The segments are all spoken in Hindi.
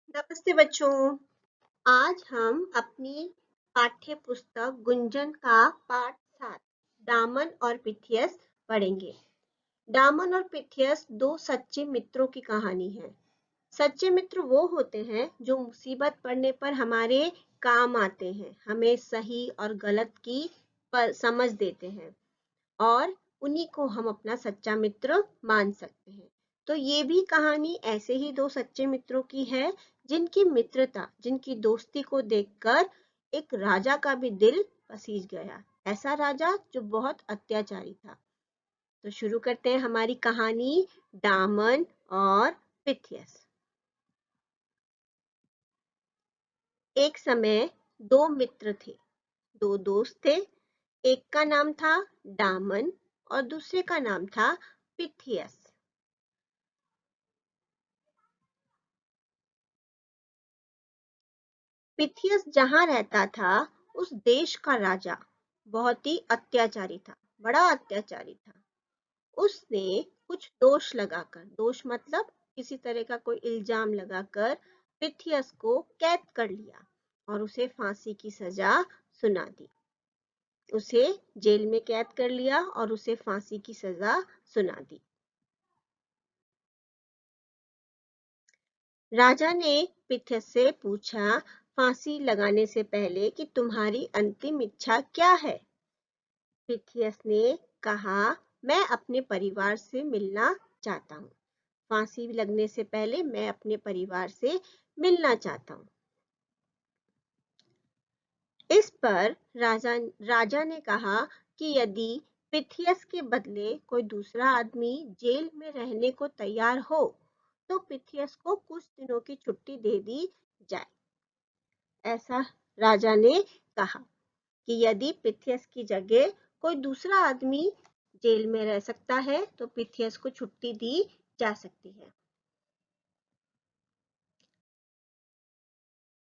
नमस्ते बच्चों। आज हम अपनी पाठ्य पुस्तक गुंजन का पाठ 7 दामन और पिथियस पढ़ेंगे। दामन और पिथियस दो सच्चे मित्रों की कहानी है। सच्चे मित्र वो होते हैं जो मुसीबत पड़ने पर हमारे काम आते हैं, हमें सही और गलत की समझ देते हैं और उन्हीं को हम अपना सच्चा मित्र मान सकते हैं। तो ये भी कहानी ऐसे ही दो सच्चे मित्रों की है जिनकी मित्रता, जिनकी दोस्ती को देखकर एक राजा का भी दिल पसीज गया। ऐसा राजा जो बहुत अत्याचारी था। तो शुरू करते हैं हमारी कहानी दामन और पिथियस। एक समय दो मित्र थे, दो दोस्त थे। एक का नाम था दामन और दूसरे का नाम था पिथियस। पिथियस जहां रहता था उस देश का राजा बहुत ही अत्याचारी था, बड़ा अत्याचारी था। उसने कुछ दोष लगाकर, दोष मतलब किसी तरह का कोई इल्जाम लगाकर पिथियस को कैद कर लिया और उसे फांसी की सजा सुना दी। उसे जेल में कैद कर लिया और उसे फांसी की सजा सुना दी। राजा ने पिथियस से पूछा, फांसी लगाने से पहले कि तुम्हारी अंतिम इच्छा क्या है? पिथियस ने कहा, मैं अपने परिवार से मिलना चाहता हूँ। फांसी लगने से पहले मैं अपने परिवार से मिलना चाहता हूँ। इस पर राजा ने कहा कि यदि पिथियस के बदले कोई दूसरा आदमी जेल में रहने को तैयार हो तो पिथियस को कुछ दिनों की छुट्टी दे दी जाए। ऐसा राजा ने कहा कि यदि पिथियस की जगह कोई दूसरा आदमी जेल में रह सकता है तो पिथियस को छुट्टी दी जा सकती है।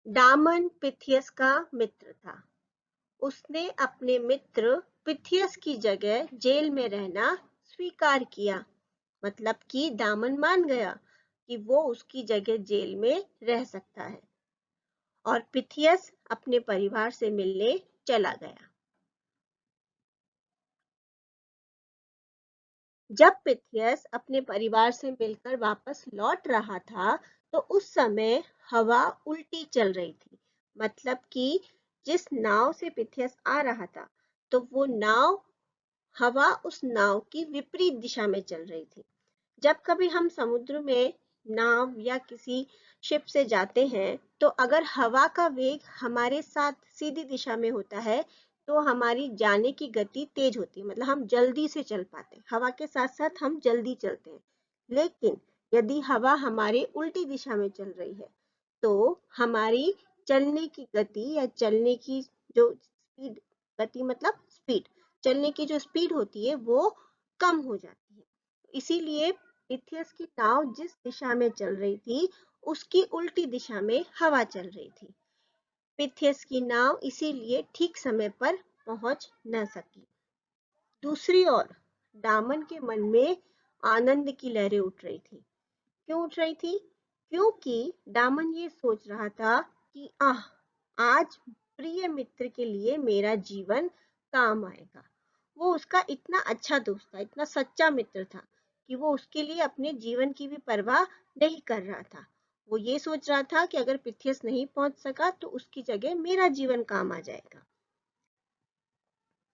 दामन पिथियस का मित्र था। उसने अपने मित्र पिथियस की जगह जेल में रहना स्वीकार किया। मतलब कि दामन मान गया कि वो उसकी जगह जेल में रह सकता है और पिथियस अपने परिवार से मिलने चला गया। जब पिथियस अपने परिवार से मिलकर वापस लौट रहा था तो उस समय हवा उल्टी चल रही थी। मतलब कि जिस नाव से पिथियस आ रहा था तो वो नाव, हवा उस नाव की विपरीत दिशा में चल रही थी। जब कभी हम समुद्र में नाव या किसी शिप से जाते हैं तो अगर हवा का वेग हमारे साथ सीधी दिशा में होता है तो हमारी जाने की गति तेज होती है, मतलब हम जल्दी से चल पाते हैं, हवा के साथ साथ हम जल्दी चलते हैं। लेकिन यदि हवा हमारे उल्टी दिशा में चल रही है तो हमारी चलने की गति या चलने की जो स्पीड, गति मतलब स्पीड, चलने की जो स्पीड होती है वो कम हो जाती है। इसीलिए पिथियस की नाव जिस दिशा में चल रही थी उसकी उल्टी दिशा में हवा चल रही थी। पिथियस की नाव इसीलिए ठीक समय पर पहुंच न सकी। दूसरी ओर दामन के मन में आनंद की लहरें उठ रही थी। क्यों उठ रही थी? क्योंकि दामन ये सोच रहा था कि आज प्रिय मित्र के लिए मेरा जीवन काम आएगा। वो उसका इतना अच्छा दोस्त था, इतना सच्चा मित्र था कि वो उसके लिए अपने जीवन की भी परवाह नहीं कर रहा था। वो ये सोच रहा था कि अगर पिथियस नहीं पहुंच सका तो उसकी जगह मेरा जीवन काम आ जाएगा।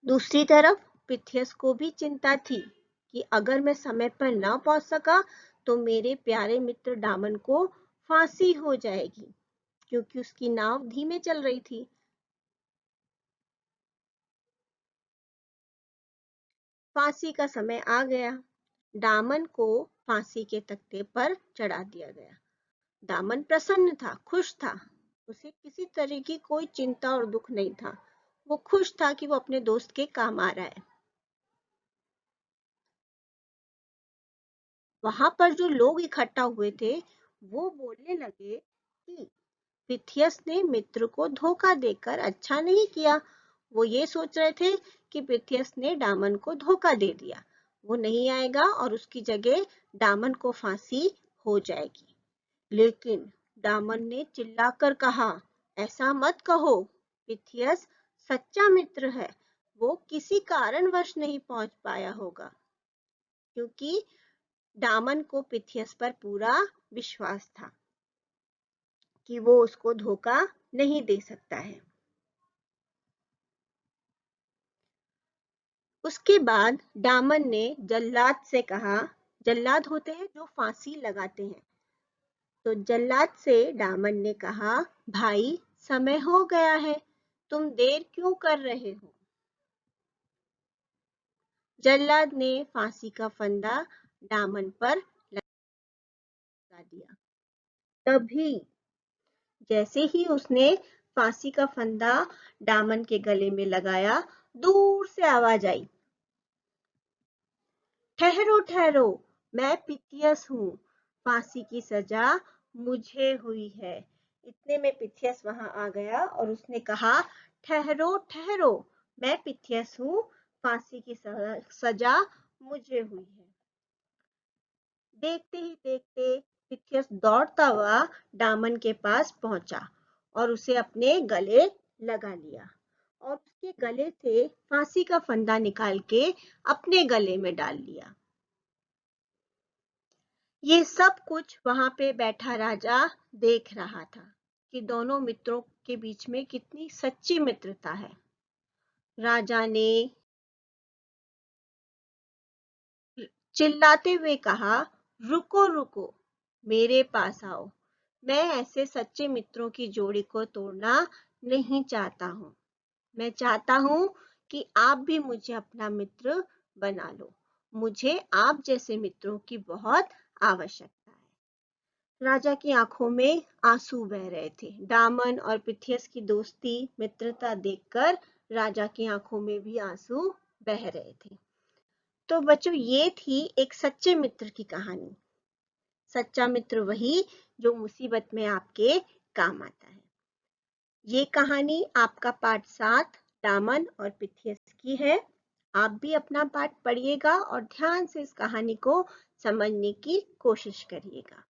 दूसरी तरफ पिथियस को भी चिंता थी कि अगर मैं समय पर ना पहुंच सका तो मेरे प्यारे मित्र दामन को फांसी हो जाएगी, क्योंकि उसकी नाव धीमे चल रही थी। फांसी का समय आ गया। दामन को फांसी के तख्ते पर चढ़ा दिया गया। दामन प्रसन्न था, खुश था। उसे किसी तरह की कोई चिंता और दुख नहीं था। वो खुश था कि वो अपने दोस्त के काम आ रहा है। वहां पर जो लोग इकट्ठा हुए थे वो बोलने लगे कि पिथियस ने मित्र को धोखा देकर अच्छा नहीं किया। वो ये सोच रहे थे कि पिथियस ने दामन को धोखा दे दिया, वो नहीं आएगा और उसकी जगह दामन को फांसी हो जाएगी। लेकिन दामन ने चिल्लाकर कहा, ऐसा मत कहो। पिथियस सच्चा मित्र है। वो किसी कारणवश नहीं पहुंच पाया होगा, क्योंकि दामन को पिथियस पर पूरा विश्वास था कि वो उसको धोखा नहीं दे सकता है। उसके बाद दामन ने जल्लाद से कहा, जल्लाद होते हैं जो फांसी लगाते हैं, तो जल्लाद से दामन ने कहा, भाई समय हो गया है, तुम देर क्यों कर रहे हो? जल्लाद ने फांसी का फंदा दामन पर लगा दिया। तभी जैसे ही उसने फांसी का फंदा दामन के गले में लगाया, दूर से आवाज आई, ठहरो ठहरो, मैं पिथियस हूँ, फांसी की सजा मुझे हुई है। इतने में पिथियस वहां आ गया और उसने कहा, ठहरो ठहरो, मैं पिथियस हूँ, फांसी की सजा मुझे हुई है। देखते ही देखते पिथियस दौड़ता हुआ दामन के पास पहुंचा और उसे अपने गले लगा लिया और उसके गले से फांसी का फंदा निकाल के अपने गले में डाल लिया। ये सब कुछ वहां पे बैठा राजा देख रहा था कि दोनों मित्रों के बीच में कितनी सच्ची मित्रता है। राजा ने चिल्लाते हुए कहा, रुको रुको, मेरे पास आओ। मैं ऐसे सच्चे मित्रों की जोड़ी को तोड़ना नहीं चाहता हूँ। मैं चाहता हूँ कि आप भी मुझे अपना मित्र बना लो। मुझे आप जैसे मित्रों की बहुत आवश्यकता है। राजा की आंखों में आंसू बह रहे थे। दामन और पिथियस की दोस्ती मित्रता देखकर राजा की आंखों में भी आंसू बह रहे थे। तो बच्चों, ये थी एक सच्चे मित्र की कहानी। सच्चा मित्र वही जो मुसीबत में आपके काम आता है। ये कहानी आपका पाठ 7 दामन और पिथियस की है। आप भी अपना पाठ पढ़िएगा और ध्यान से इस कहानी को समझने की कोशिश करिएगा।